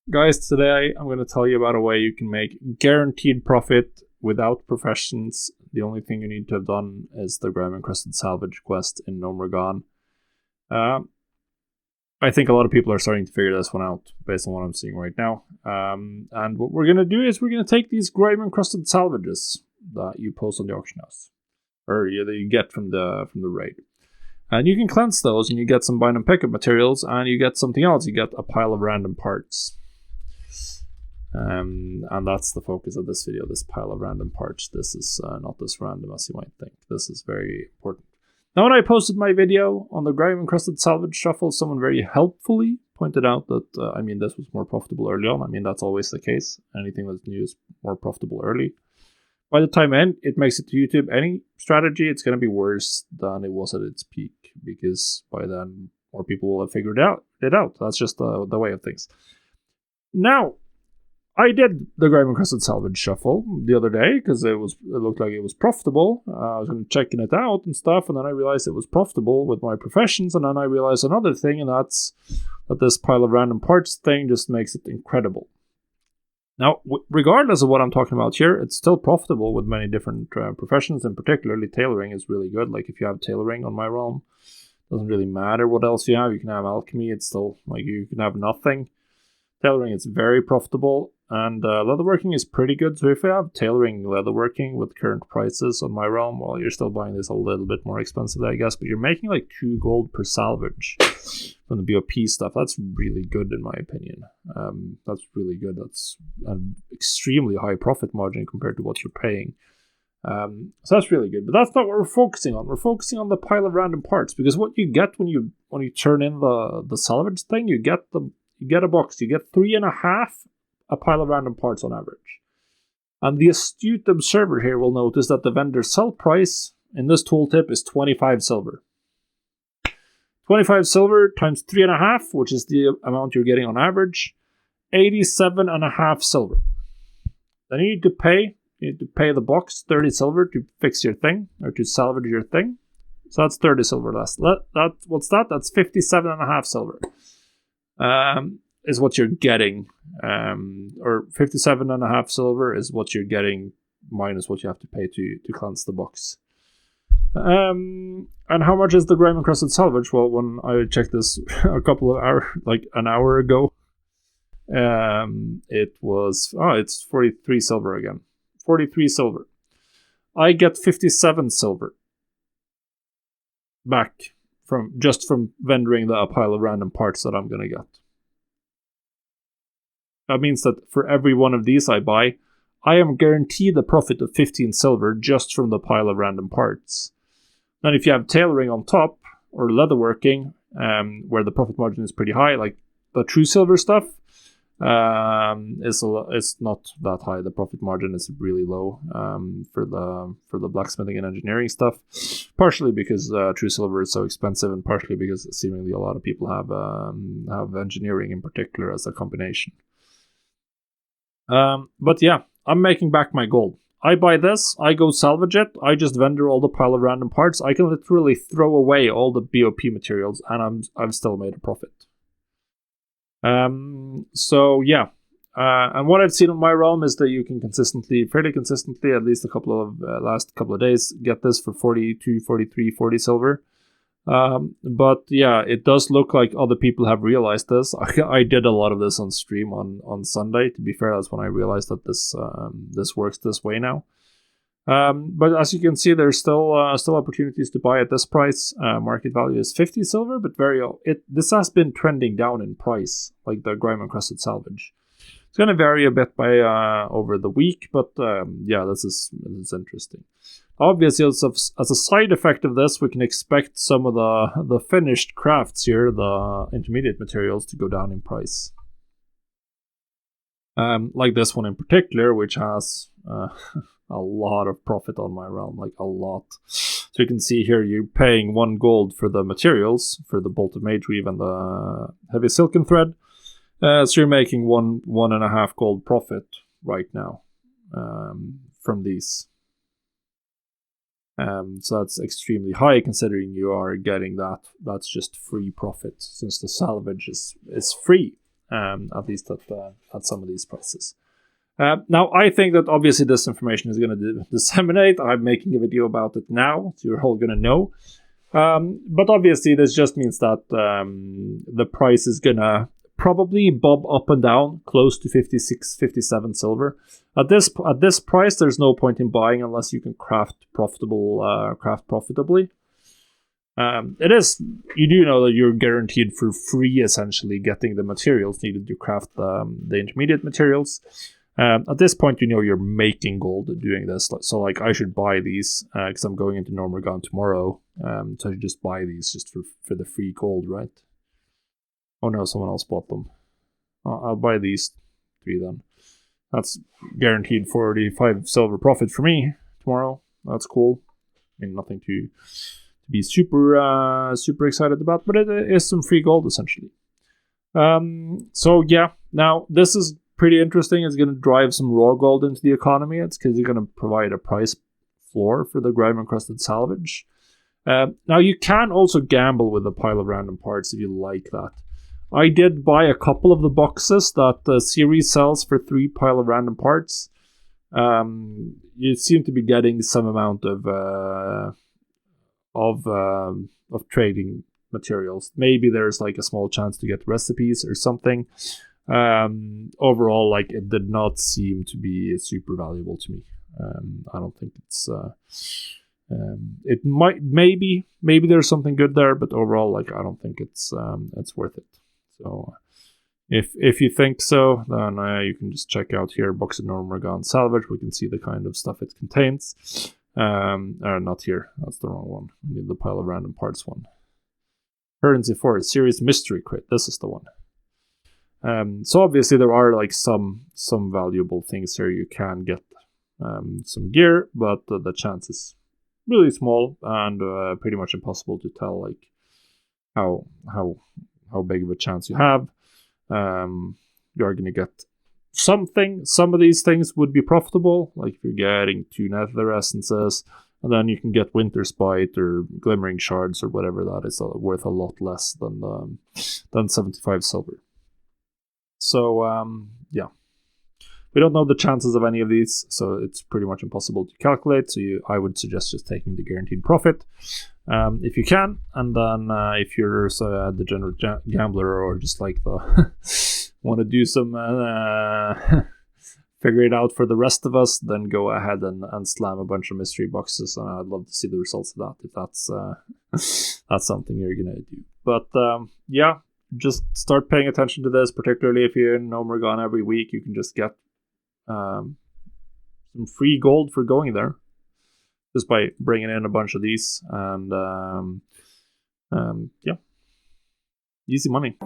Guys, today I'm going to tell you about a way you can make guaranteed profit without professions. The only thing you need to have done is the Gra Crusted Salvage quest in No More Gone. I think a lot of people are starting to figure this one out based on what I'm seeing right now. And what we're going to do is we're going to take these Gra Crusted Salvages that you post on the auction house, or that you get from the raid. And you can cleanse those and you get some bind and pickup materials and you get something else. You get a pile of random parts. And that's the focus of this video, this pile of random parts. This is not as random as you might think. This is very important. Now, when I posted my video on the Gra Crusted Salvage Shuffle, someone very helpfully pointed out that, this was more profitable early on. That's always the case. Anything that's new is more profitable early. By the time it makes it to YouTube, any strategy, it's going to be worse than it was at its peak, because by then more people will have figured it out. That's just the way of things. Now, I did the Gra Crusted Salvage Shuffle the other day because it looked like it was profitable. I was checking it out and stuff, and then I realized it was profitable with my professions, and then I realized another thing, and that's that this pile of random parts thing just makes it incredible. Now, regardless of what I'm talking about here, it's still profitable with many different professions, and particularly tailoring is really good. Like if you have tailoring on my realm, doesn't really matter what else you have. You can have alchemy, it's still like you can have nothing. Tailoring is very profitable, and leatherworking is pretty good. So if you have tailoring leatherworking with current prices on my realm, well, you're still buying this a little bit more expensive, I guess, but you're making like 2 gold per salvage from the BOP stuff. That's really good in my opinion. That's really good. That's an extremely high profit margin compared to what you're paying. So that's really good, but that's not what we're focusing on. We're focusing on the pile of random parts, because what you get when you turn in the salvage thing, you get a box. You get 3.5 a pile of random parts on average. And the astute observer here will notice that the vendor sell price in this tooltip is 25 silver. 25 silver times 3.5, which is the amount you're getting on average, 87.5 silver. Then you need to pay the box 30 silver to fix your thing, or to salvage your thing. So that's 30 silver less. What's that? That's 57.5 silver. Is what you're getting, or 57.5 silver is what you're getting minus what you have to pay to cleanse the box. And how much is the Gra Crusted Salvage? Well, when I checked this a couple of hours, like an hour ago, it's 43 silver again. 43 silver. I get 57 silver back from vendoring a pile of random parts that I'm gonna get. That means that for every one of these I buy, I am guaranteed a profit of 15 silver just from the pile of random parts. Then if you have tailoring on top, or leatherworking, where the profit margin is pretty high, like the true silver stuff, it's not that high. The profit margin is really low for the blacksmithing and engineering stuff, partially because true silver is so expensive, and partially because seemingly a lot of people have engineering in particular as a combination. But yeah, I'm making back my gold. I buy this, I go salvage it, I just vendor all the pile of random parts. I can literally throw away all the BOP materials, and I've still made a profit. So yeah, and what I've seen on my realm is that you can fairly consistently, at least last couple of days, get this for 42, 43, 40 silver. But yeah, it does look like other people have realized this. I did a lot of this on stream on Sunday. To be fair, that's when I realized that this works this way now. But as you can see, there's still opportunities to buy at this price. Market value is 50 silver, but this has been trending down in price, like the Gra Crusted Salvage. It's going to vary a bit by over the week, but yeah, this is interesting. Obviously, as a side effect of this, we can expect some of the finished crafts here, the intermediate materials, to go down in price. Like this one in particular, which has a lot of profit on my realm, like a lot. So you can see here, you're paying 1 gold for the materials, for the bolted mage weave and the heavy silken thread. So you're making 1.5 gold profit right now from these. So that's extremely high considering you are getting that. That's just free profit, since the salvage is free. at least at some of these prices. Now, I think that obviously this information is going to disseminate. I'm making a video about it now, so you're all going to know. But obviously, this just means that the price is going to probably bob up and down close to 56, 57 silver. At this price, there's no point in buying unless you can craft profitably. It is, you do know that you're guaranteed for free, essentially, getting the materials needed to craft the intermediate materials. At this point, you know you're making gold doing this. So, like, I should buy these because I'm going into Normergon tomorrow. So I should just buy these just for the free gold, right? Oh no, someone else bought them. I'll buy these 3 then. That's guaranteed 45 silver profit for me tomorrow. That's cool. I mean, nothing to be super excited about, but it is some free gold essentially. So yeah, now this is pretty interesting. It's going to drive some raw gold into the economy. It's because you're going to provide a price floor for the Gra Crusted Salvage. Now you can also gamble with a pile of random parts if you like that. I did buy a couple of the boxes that the series sells for 3 pile of random parts. You seem to be getting some amount of trading materials. Maybe there's like a small chance to get recipes or something. Overall, like, it did not seem to be super valuable to me. I don't think it's it might maybe there's something good there, but overall, like, I don't think it's worth it. So if you think so, then you can just check out here, Box of Normergon Salvage. We can see the kind of stuff it contains. Not here, that's the wrong one. We need the pile of random parts one. Currency for Series Mystery Crate, this is the one. So obviously there are like some valuable things here. You can get some gear, but the chance is really small and pretty much impossible to tell like how big of a chance you have. You're going to get something. Some of these things would be profitable, like if you're getting 2 nether essences, and then you can get Winter Spite or Glimmering Shards or whatever that is worth a lot less than 75 silver. So yeah, we don't know the chances of any of these, so it's pretty much impossible to calculate. So I would suggest just taking the guaranteed profit if you can, and then if you're a degenerate gambler or just like the want to do some figure it out for the rest of us, then go ahead and slam a bunch of mystery boxes, and I'd love to see the results of that if that's something you're gonna do. But yeah, just start paying attention to this, particularly if you're in Normergon every week. You can just get some free gold for going there just by bringing in a bunch of these, and yeah, easy money.